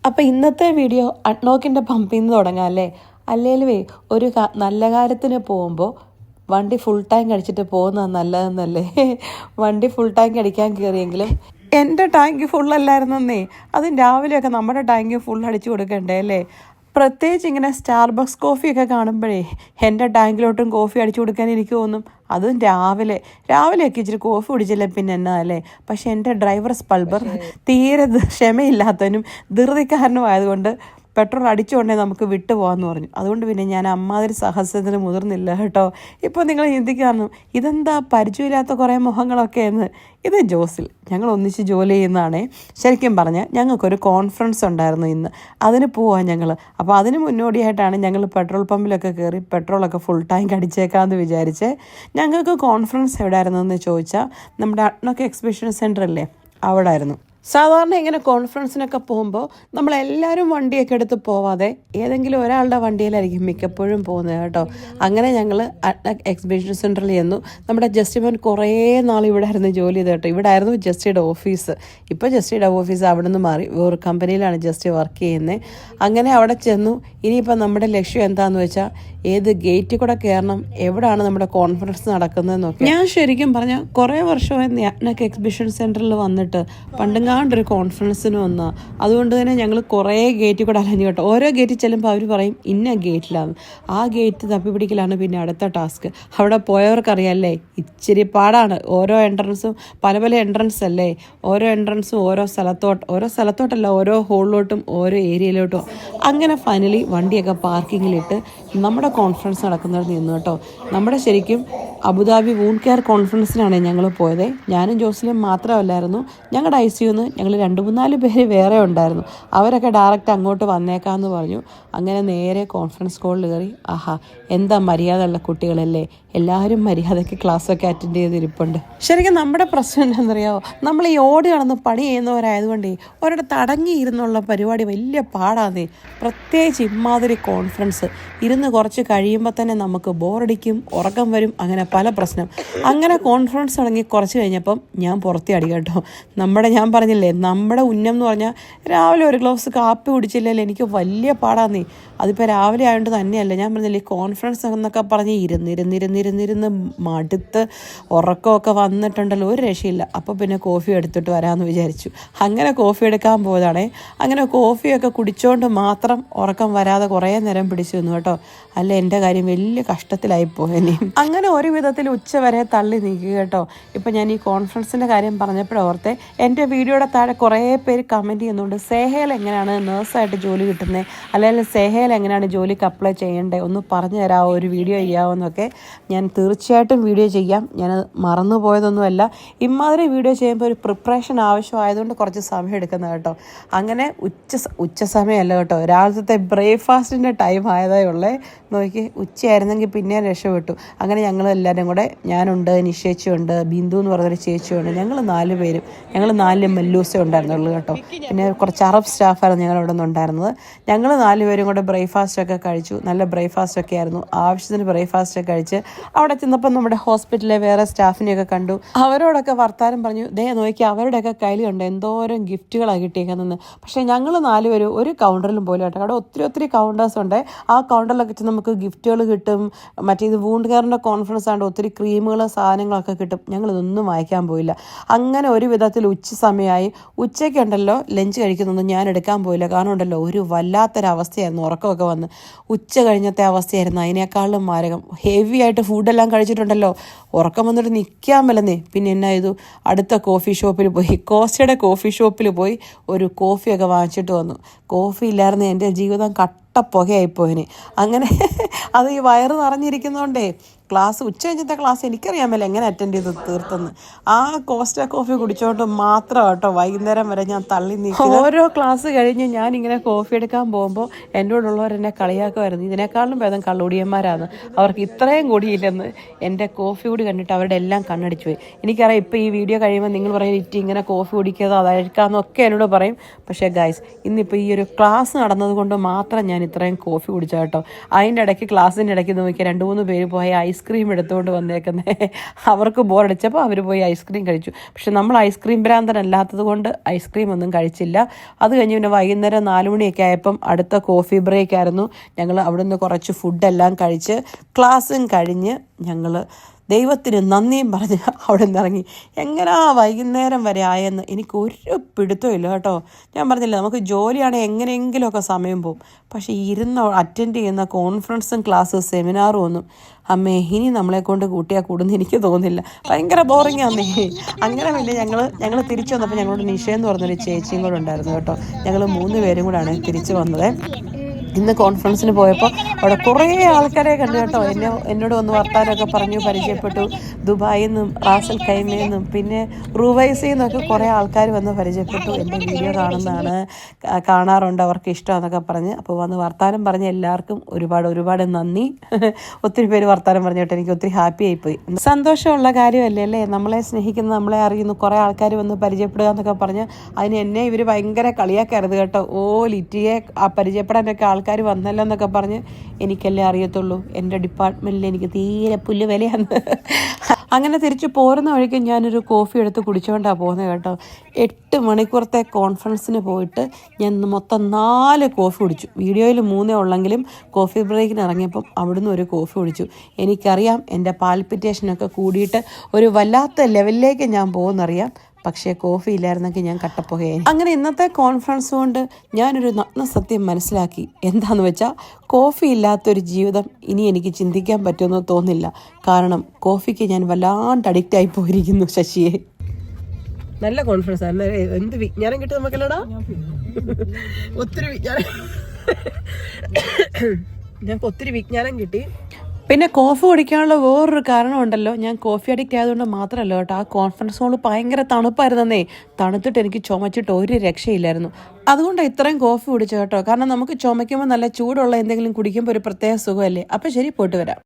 അപ്പോൾ ഇന്നത്തെ വീഡിയോ അഡ്നോക്കിൻ്റെ പമ്പിൽ നിന്ന് തുടങ്ങാം അല്ലേ? അല്ലേലുവേ ഒരു നല്ല കാര്യത്തിന് പോകുമ്പോൾ വണ്ടി ഫുൾ ടാങ്ക് അടിച്ചിട്ട് പോകുന്നത് നല്ലതെന്നല്ലേ? വണ്ടി ഫുൾ ടാങ്ക് അടിക്കാൻ കയറിയെങ്കിലും എൻ്റെ ടാങ്ക് ഫുള്ളല്ലായിരുന്നേ. അതും രാവിലെയൊക്കെ നമ്മുടെ ടാങ്ക് ഫുൾ അടിച്ചു കൊടുക്കണ്ടേ അല്ലേ? പ്രത്യേകിച്ച് ഇങ്ങനെ സ്റ്റാർബക്സ് കോഫിയൊക്കെ കാണുമ്പോഴേ എൻ്റെ ടാങ്കിലോട്ടും കോഫി അടിച്ചു കൊടുക്കാൻ എനിക്ക് തോന്നും. അതും രാവിലെയൊക്കെ ഇച്ചിരി കോഫി കുടിച്ചില്ല പിന്നെ എന്നാ അല്ലേ? പക്ഷേ എൻ്റെ ഡ്രൈവർ സ്പൾബർ തീരെ ക്ഷമയില്ലാത്തവനും ധൃതിക്കാരനും ആയതുകൊണ്ട് പെട്രോൾ അടിച്ചുകൊണ്ടേ നമുക്ക് വിട്ടുപോകാമെന്ന് പറഞ്ഞു. അതുകൊണ്ട് പിന്നെ ഞാൻ അമ്മാതിരി സാഹസത്തിന് മുതിർന്നില്ല കേട്ടോ. ഇപ്പോൾ നിങ്ങൾ ചിന്തിക്കാറുണ്ട് ഇതെന്താ പരിചയമില്ലാത്ത കുറേ മുഖങ്ങളൊക്കെ എന്ന്. ഇത് ജോസിൽ ഞങ്ങൾ ഒന്നിച്ച് ജോലി ചെയ്യുന്നതാണേ. ശരിക്കും പറഞ്ഞാൽ ഞങ്ങൾക്കൊരു കോൺഫറൻസ് ഉണ്ടായിരുന്നു ഇന്ന്, അതിന് പോവാൻ ഞങ്ങൾ. അപ്പോൾ അതിന് മുന്നോടിയായിട്ടാണ് ഞങ്ങൾ പെട്രോൾ പമ്പിലൊക്കെ കയറി പെട്രോളൊക്കെ ഫുൾ ടാങ്ക് അടിച്ചേക്കാമെന്ന് വിചാരിച്ച്. ഞങ്ങൾക്ക് കോൺഫറൻസ് എവിടെയായിരുന്നു എന്ന് ചോദിച്ചാൽ നമ്മുടെ അഡ്നോക്ക് എക്സിബിഷൻ സെൻറ്റർ അല്ലേ, അവിടെ ആയിരുന്നു. സാധാരണ ഇങ്ങനെ കോൺഫറൻസിനൊക്കെ പോകുമ്പോൾ നമ്മളെല്ലാവരും വണ്ടിയൊക്കെ എടുത്ത് പോവാതെ ഏതെങ്കിലും ഒരാളുടെ വണ്ടിയിലായിരിക്കും മിക്കപ്പോഴും പോകുന്നത് കേട്ടോ. അങ്ങനെ ഞങ്ങൾ അഡ്നോക്ക് എക്സിബിഷൻ സെൻറ്ററിൽ ചെന്നു. നമ്മുടെ ജസ്റ്റിമോൻ കുറേ നാൾ ഇവിടെ ആയിരുന്നു ജോലി ചെയ്ത് കേട്ടോ. ഇവിടെ ആയിരുന്നു ജസ്റ്റിയുടെ ഓഫീസ്. ഇപ്പോൾ ജസ്റ്റിയുടെ ഓഫീസ് അവിടെ നിന്ന് മാറി വേറെ കമ്പനിയിലാണ് ജസ്റ്റി വർക്ക് ചെയ്യുന്നത്. അങ്ങനെ അവിടെ ചെന്നു. ഇനിയിപ്പോൾ നമ്മുടെ ലക്ഷ്യം എന്താണെന്ന് വെച്ചാൽ ഏത് ഗേറ്റിൽ കൂടെ കയറണം, എവിടെയാണ് നമ്മുടെ കോൺഫറൻസ് നടക്കുന്നതെന്നൊക്കെ. ഞാൻ ശരിക്കും പറഞ്ഞാൽ കുറേ വർഷമായി അഡ്നോക്ക് എക്സിബിഷൻ സെൻറ്ററിൽ വന്നിട്ട് പണ്ടുങ്ങാണ്ടൊരു കോൺഫറൻസിന് വന്നാൽ അതുകൊണ്ട് തന്നെ ഞങ്ങൾ കുറേ ഗേറ്റിൽ കൂടെ അലഞ്ഞു കേട്ടോ. ഓരോ ഗേറ്റിൽ ചെല്ലുമ്പോൾ അവർ പറയും ഇന്ന ഗേറ്റിലാണ്. ആ ഗേറ്റ് തപ്പിപ്പിടിക്കലാണ് പിന്നെ അടുത്ത ടാസ്ക്. അവിടെ പോയവർക്കറിയാമല്ലേ ഇച്ചിരി പാടാണ്. ഓരോ എൻട്രൻസും പല എൻട്രൻസ് അല്ലേ, ഓരോ എൻട്രൻസും ഓരോ സ്ഥലത്തോട്ടല്ല ഓരോ ഹോളിലോട്ടും ഓരോ ഏരിയയിലോട്ടും. അങ്ങനെ ഫൈനലി വണ്ടിയൊക്കെ പാർക്കിങ്ങിലിട്ട് നമ്മുടെ കോൺഫറൻസ് നടക്കുന്നത് നിന്നു കേട്ടോ. നമ്മുടെ ശരിക്കും അബുദാബി വൂണ്ട് കെയർ കോൺഫറൻസിനാണ് ഞങ്ങൾ പോയത്. ഞാനും ജോസിലും മാത്രമല്ലായിരുന്നു. ഞങ്ങളുടെ ICUന്ന് ഞങ്ങൾ 2-3 പേര് വേറെ ഉണ്ടായിരുന്നു. അവരൊക്കെ ഡയറക്റ്റ് അങ്ങോട്ട് വന്നേക്കാമെന്ന് പറഞ്ഞു. അങ്ങനെ നേരെ കോൺഫറൻസ് കോളിൽ കയറി. ആഹാ, എന്താ മര്യാദ ഉള്ള കുട്ടികളല്ലേ, എല്ലാവരും മര്യാദയ്ക്ക് ക്ലാസ്സൊക്കെ അറ്റൻഡ് ചെയ്തിരിപ്പുണ്ട്. ശരിക്കും നമ്മുടെ പ്രശ്നം എന്താണെന്നറിയാമോ? നമ്മൾ ഈ ഓടി നടന്ന് പണി ചെയ്യുന്നവരായതുകൊണ്ടേ ഒരിടത്ത് അടങ്ങിയിരുന്നുള്ള പരിപാടി വലിയ പാടാന്നേ. പ്രത്യേകിച്ച് ഇമ്മാതിരി കോൺഫറൻസ് ഇരുന്ന് കുറച്ച് കഴിയുമ്പോൾ തന്നെ നമുക്ക് ബോറടിക്കും, ഉറക്കം വരും, അങ്ങനെ പല പ്രശ്നം. അങ്ങനെ കോൺഫറൻസ് തുടങ്ങി കുറച്ച് കഴിഞ്ഞപ്പം ഞാൻ പുറത്തേ അടി കേട്ടോ. ഞാൻ പറഞ്ഞില്ലേ നമ്മുടെ ഉന്നം എന്ന് പറഞ്ഞാൽ രാവിലെ ഒരു ഗ്ലാസ് കാപ്പി കുടിച്ചില്ലെങ്കിൽ എനിക്ക് വലിയ പാടാന്നേ. അതിപ്പോൾ രാവിലെ ആയതുകൊണ്ട് തന്നെയല്ല, ഞാൻ പറഞ്ഞില്ലേ കോൺഫറൻസ് എന്നൊക്കെ പറഞ്ഞ് ഇരുന്നിരുന്ന് മടുത്ത് ഉറക്കമൊക്കെ വന്നിട്ടുണ്ടല്ലോ, ഒരു രക്ഷയില്ല. അപ്പോൾ പിന്നെ കോഫി എടുത്തിട്ട് വരാമെന്ന് വിചാരിച്ചു. അങ്ങനെ കോഫി എടുക്കാൻ പോയതാണേ. അങ്ങനെ കോഫിയൊക്കെ കുടിച്ചുകൊണ്ട് മാത്രം ഉറക്കം വരാതെ കുറേ നേരം പിടിച്ചു നിന്നു കേട്ടോ. അല്ല എൻ്റെ കാര്യം വലിയ കഷ്ടത്തിലായിപ്പോയി. അങ്ങനെ ഒരു വിധത്തിൽ ഉച്ചവരെ തള്ളി നീക്കുക കേട്ടോ. ഇപ്പം ഞാൻ ഈ കോൺഫറൻസിൻ്റെ കാര്യം പറഞ്ഞപ്പോഴോർത്തെ എൻ്റെ വീഡിയോയുടെ താഴെ കുറേ പേര് കമൻറ്റ് ചെയ്യുന്നുണ്ട്, സേഹയിൽ എങ്ങനെയാണ് നേഴ്സായിട്ട് ജോലി കിട്ടുന്നത്, അല്ലെങ്കിൽ സേഹയിൽ എങ്ങനെയാണ് ജോലിക്ക് അപ്ലൈ ചെയ്യേണ്ടത്, ഒന്ന് പറഞ്ഞു തരാമോ, ഒരു വീഡിയോ ചെയ്യാമെന്നൊക്കെ. ഞാൻ തീർച്ചയായിട്ടും വീഡിയോ ചെയ്യാം. ഞാൻ മറന്നു പോയതൊന്നുമല്ല. ഇമാതിരി വീഡിയോ ചെയ്യുമ്പോൾ ഒരു പ്രിപ്പറേഷൻ ആവശ്യമായതുകൊണ്ട് കുറച്ച് സമയം എടുക്കുന്നത് കേട്ടോ. അങ്ങനെ ഉച്ച സമയമല്ല കേട്ടോ, രാവിലത്തെ ബ്രേക്ക്ഫാസ്റ്റിൻ്റെ ടൈം ആയതേ ഉള്ളേ. നോക്കി ഉച്ചയായിരുന്നെങ്കിൽ പിന്നെ രക്ഷപ്പെട്ടു. അങ്ങനെ ഞങ്ങൾ എല്ലാവരും കൂടെ, ഞാനുണ്ട്, നിശ്ചയിച്ചുണ്ട്, ബിന്ദു എന്ന് പറഞ്ഞൊരു ചേച്ചിയുണ്ട്, ഞങ്ങൾ 4 പേരും, ഞങ്ങൾ 4 മല്ലൂസേ ഉണ്ടായിരുന്നുള്ളൂ കേട്ടോ. പിന്നെ കുറച്ച് അറബ് സ്റ്റാഫായിരുന്നു ഞങ്ങളവിടെ നിന്ന് ഉണ്ടായിരുന്നത്. ഞങ്ങൾ 4 പേരും കൂടെ ബ്രേക്ക്ഫാസ്റ്റൊക്കെ കഴിച്ചു. നല്ല ബ്രേക്ക്ഫാസ്റ്റൊക്കെ ആയിരുന്നു. ആവശ്യത്തിന് ബ്രേക്ക്ഫാസ്റ്റൊക്കെ കഴിച്ച് അവിടെ ചെന്നപ്പോൾ നമ്മുടെ ഹോസ്പിറ്റലിലെ വേറെ സ്റ്റാഫിനെയൊക്കെ കണ്ടു. അവരോടൊക്കെ വർത്താനം പറഞ്ഞു. നോക്കി അവരുടെയൊക്കെ കയ്യിലുണ്ട് എന്തോരം ഗിഫ്റ്റുകളാണ് കിട്ടിയേക്കുന്നത്. പക്ഷേ ഞങ്ങൾ 4 പേരും ഒരു കൗണ്ടറിലും പോലും കേട്ടോ. അവിടെ ഒത്തിരി കൗണ്ടേഴ്സ് ഉണ്ട്. ആ കൗണ്ടറിലൊക്കെ ചെന്ന് നമുക്ക് ഗിഫ്റ്റുകൾ കിട്ടും. ഇത് വൂണ്ട് കെയറിൻ്റെ കോൺഫറൻസ് ആണ്ട് ഒത്തിരി ക്രീമുകൾ സാധനങ്ങളൊക്കെ കിട്ടും. ഞങ്ങളിതൊന്നും വായിക്കാൻ പോയില്ല. അങ്ങനെ ഒരു വിധത്തിൽ ഉച്ച സമയമായി. ഉച്ചയ്ക്കുണ്ടല്ലോ ലഞ്ച് കഴിക്കുന്നൊന്നും ഞാൻ എടുക്കാൻ പോയില്ല. കാരണം ഉണ്ടല്ലോ ഒരു വല്ലാത്തൊരവസ്ഥയായിരുന്നു. ഉറക്കമൊക്കെ വന്ന് ഉച്ച കഴിഞ്ഞത്തെ അവസ്ഥയായിരുന്നു. അതിനേക്കാളും മാരകം. ഹെവി ആയിട്ട് ഫുഡെല്ലാം കഴിച്ചിട്ടുണ്ടല്ലോ, ഉറക്കം വന്നിട്ട് നിൽക്കാൻ മേലെന്നേ. പിന്നെ എന്നാ ചെയ്തു, അടുത്ത കോഫി ഷോപ്പിൽ പോയി, കോസ്റ്റയുടെ കോഫി ഷോപ്പിൽ പോയി ഒരു കോഫിയൊക്കെ വാങ്ങിച്ചിട്ട് വന്നു. കോഫി ഇല്ലായിരുന്നു എൻ്റെ ജീവിതം പുകയായിപ്പോയിന്. അങ്ങനെ അത് ഈ വയറ് നിറഞ്ഞിരിക്കുന്നതുകൊണ്ടേ ഉച്ച കഴിഞ്ഞത്തെ ക്ലാസ് എനിക്കറിയാമല്ലോ എങ്ങനെ അറ്റൻഡ് ചെയ്ത് തീർത്തെന്ന്. ആ കോസ്റ്റ കോഫി കുടിച്ചോണ്ട് മാത്രം കേട്ടോ വൈകുന്നേരം വരെ ഞാൻ തള്ളി നീക്കി. ഓരോ ക്ലാസ് കഴിഞ്ഞ് ഞാനിങ്ങനെ കോഫി എടുക്കാൻ പോകുമ്പോൾ എന്നോടുള്ളവർ എന്നെ കളിയാക്കുമായിരുന്നു, ഇതിനേക്കാളും ഭേദം കള്ളുടിയന്മാരാണ്, അവർക്ക് ഇത്രയും കൂടിയില്ലെന്ന്. എൻ്റെ കോഫി കൂടി കണ്ടിട്ട് അവരുടെ എല്ലാം കണ്ണടിച്ചു പോയി. എനിക്കറിയാം ഇപ്പോൾ ഈ വീഡിയോ കഴിയുമ്പോൾ നിങ്ങൾ പറയും ഇറ്റി ഇങ്ങനെ കോഫി കുടിക്കാതെ അതായിരിക്കാമെന്നൊക്കെ എന്നോട് പറയും. പക്ഷേ ഗൈസ്, ഇന്നിപ്പോൾ ഈ ഒരു ക്ലാസ് നടന്നത് കൊണ്ട് മാത്രം ഞാൻ ഇത്രയും കോഫി കുടിച്ച കേട്ടോ. അതിൻ്റെ ഇടയ്ക്ക് ക്ലാസ്സിൻ്റെ ഇടയ്ക്ക് നോക്കിയാൽ 2-3 പേര് പോയി ഐസ്ക്രീം എടുത്തുകൊണ്ട് വന്നേക്കുന്നത്. അവർക്ക് ബോറടിച്ചപ്പോൾ അവർ പോയി ഐസ്ക്രീം കഴിച്ചു. പക്ഷെ നമ്മൾ ഐസ്ക്രീം ഭ്രാന്തനല്ലാത്തത് കൊണ്ട് ഐസ്ക്രീം ഒന്നും കഴിച്ചില്ല. അത് കഴിഞ്ഞ് പിന്നെ വൈകുന്നേരം 4 മണിയൊക്കെ ആയപ്പം അടുത്ത കോഫി ബ്രേക്ക് ആയിരുന്നു. ഞങ്ങൾ അവിടുന്ന് കുറച്ച് ഫുഡെല്ലാം കഴിച്ച് ക്ലാസ്സും കഴിഞ്ഞ് ഞങ്ങൾ ദൈവത്തിന് നന്ദിയും പറഞ്ഞ് അവിടെ നിന്ന് ഇറങ്ങി. എങ്ങനെയാ വൈകുന്നേരം വരെ ആയെന്ന് എനിക്കൊരു പിടുത്തവും ഇല്ല കേട്ടോ. ഞാൻ പറഞ്ഞില്ല, നമുക്ക് ജോലിയാണെങ്കിൽ എങ്ങനെയെങ്കിലുമൊക്കെ സമയം പോകും. പക്ഷേ ഇരുന്ന് അറ്റൻഡ് ചെയ്യുന്ന കോൺഫറൻസും ക്ലാസ്സും സെമിനാറും ഒന്നും അമ്മേ ഇനി നമ്മളെ കൊണ്ട് കൂട്ടിയാൽ കൂടുന്ന എനിക്ക് തോന്നുന്നില്ല. ഭയങ്കര ബോറിംഗ് ആന്നേ. അങ്ങനെ പിന്നെ ഞങ്ങൾ തിരിച്ചു വന്നപ്പോൾ ഞങ്ങളോട് നിഷയെന്ന് പറഞ്ഞൊരു ചേച്ചിയും കൂടെ ഉണ്ടായിരുന്നു കേട്ടോ. ഞങ്ങൾ 3 പേരും കൂടെയാണ് തിരിച്ചു വന്നത്. ഇന്ന് കോൺഫറൻസിന് പോയപ്പോൾ അവിടെ കുറേ ആൾക്കാരെ കണ്ടു കേട്ടോ. എന്നോട് വന്ന് വർത്താനമൊക്കെ പറഞ്ഞു, പരിചയപ്പെട്ടു. ദുബായിൽ നിന്നും റാസൽ ഖൈമയിൽ നിന്നും പിന്നെ റുവൈസിൽ നിന്നൊക്കെ കുറേ ആൾക്കാർ വന്ന് പരിചയപ്പെട്ടു. എൻ്റെ വീഡിയോ കാണാറുണ്ട്, അവർക്ക് ഇഷ്ടമാണെന്നൊക്കെ പറഞ്ഞ്. അപ്പോൾ വന്ന് വർത്താനം പറഞ്ഞ് എല്ലാവർക്കും ഒരുപാട് നന്ദി. ഒത്തിരി പേര് വർത്താനം പറഞ്ഞു കേട്ടോ. എനിക്ക് ഒത്തിരി ഹാപ്പി ആയിപ്പോയി. സന്തോഷമുള്ള കാര്യമല്ലേ അല്ലേ, നമ്മളെ സ്നേഹിക്കുന്ന, നമ്മളെ അറിയുന്നു കുറേ ആൾക്കാർ വന്ന് പരിചയപ്പെടുക എന്നൊക്കെ പറഞ്ഞ് അതിന് എന്നെ ഇവർ ഭയങ്കര കളിയാക്കരുത് കേട്ടോ. ലിറ്റിയെ പരിചയപ്പെടാനൊക്കെ ആൾക്കാർ വന്നല്ലോ എന്നൊക്കെ പറഞ്ഞ് എനിക്കല്ലേ അറിയത്തുള്ളൂ. എൻ്റെ ഡിപ്പാർട്ട്മെൻറ്റിൽ എനിക്ക് തീരെ പുല്ല് വിലയാണ്. അങ്ങനെ തിരിച്ച് പോരുന്ന വഴിക്ക് ഞാനൊരു കോഫി എടുത്ത് കുടിച്ചുകൊണ്ടാണ് പോകുന്നത് കേട്ടോ. 8 മണിക്കൂറത്തെ കോൺഫറൻസിന് പോയിട്ട് ഞാൻ മൊത്തം 4 കോഫി കുടിച്ചു. വീഡിയോയിൽ 3 ഉള്ളെങ്കിലും കോഫി ബ്രേക്കിന് ഇറങ്ങിയപ്പം അവിടുന്ന് ഒരു കോഫി കുടിച്ചു. എനിക്കറിയാം എൻ്റെ പാൽപിറ്റേഷനൊക്കെ കൂടിയിട്ട് ഒരു വല്ലാത്ത ലെവലിലേക്ക് ഞാൻ പോകുന്നറിയാം. പക്ഷേ കോഫി ഇല്ലായിരുന്നെങ്കിൽ ഞാൻ കട്ടപ്പുകയായി. അങ്ങനെ ഇന്നത്തെ കോൺഫറൻസ് കൊണ്ട് ഞാനൊരു നഗ്നസത്യം മനസ്സിലാക്കി. എന്താണെന്ന് വെച്ചാൽ കോഫി ഇല്ലാത്തൊരു ജീവിതം ഇനി എനിക്ക് ചിന്തിക്കാൻ പറ്റുമെന്ന് തോന്നില്ല. കാരണം കോഫിക്ക് ഞാൻ വല്ലാണ്ട് അഡിക്റ്റായി പോയിരിക്കുന്നു. ശശിയെ നല്ല കോൺഫറൻസ് ആണ്. എന്ത് വിജ്ഞാനം കിട്ടും നമുക്കല്ലടാ, ഒത്തിരി വിജ്ഞാനം. ഞങ്ങൾക്ക് ഒത്തിരി വിജ്ഞാനം കിട്ടി. പിന്നെ കോഫി കുടിക്കാനുള്ള വേറൊരു കാരണമുണ്ടല്ലോ. ഞാൻ കോഫി അഡിക്റ്റ് ആയതുകൊണ്ട് മാത്രമല്ല കേട്ടോ. ആ കോൺഫറൻസ് ഹോൾ ഭയങ്കര തണുപ്പായിരുന്നേ. തണുത്തിട്ട് എനിക്ക് ചുമച്ചിട്ട് ഒരു രക്ഷയില്ലായിരുന്നു. അതുകൊണ്ടാണ് ഇത്രയും കോഫി കുടിച്ചു കേട്ടോ. കാരണം നമുക്ക് ചുമയ്ക്കുമ്പോൾ നല്ല ചൂടുള്ള എന്തെങ്കിലും കുടിക്കുമ്പോൾ ഒരു പ്രത്യേക സുഖമല്ലേ. അപ്പം ശരി, പോയിട്ട് വരാം.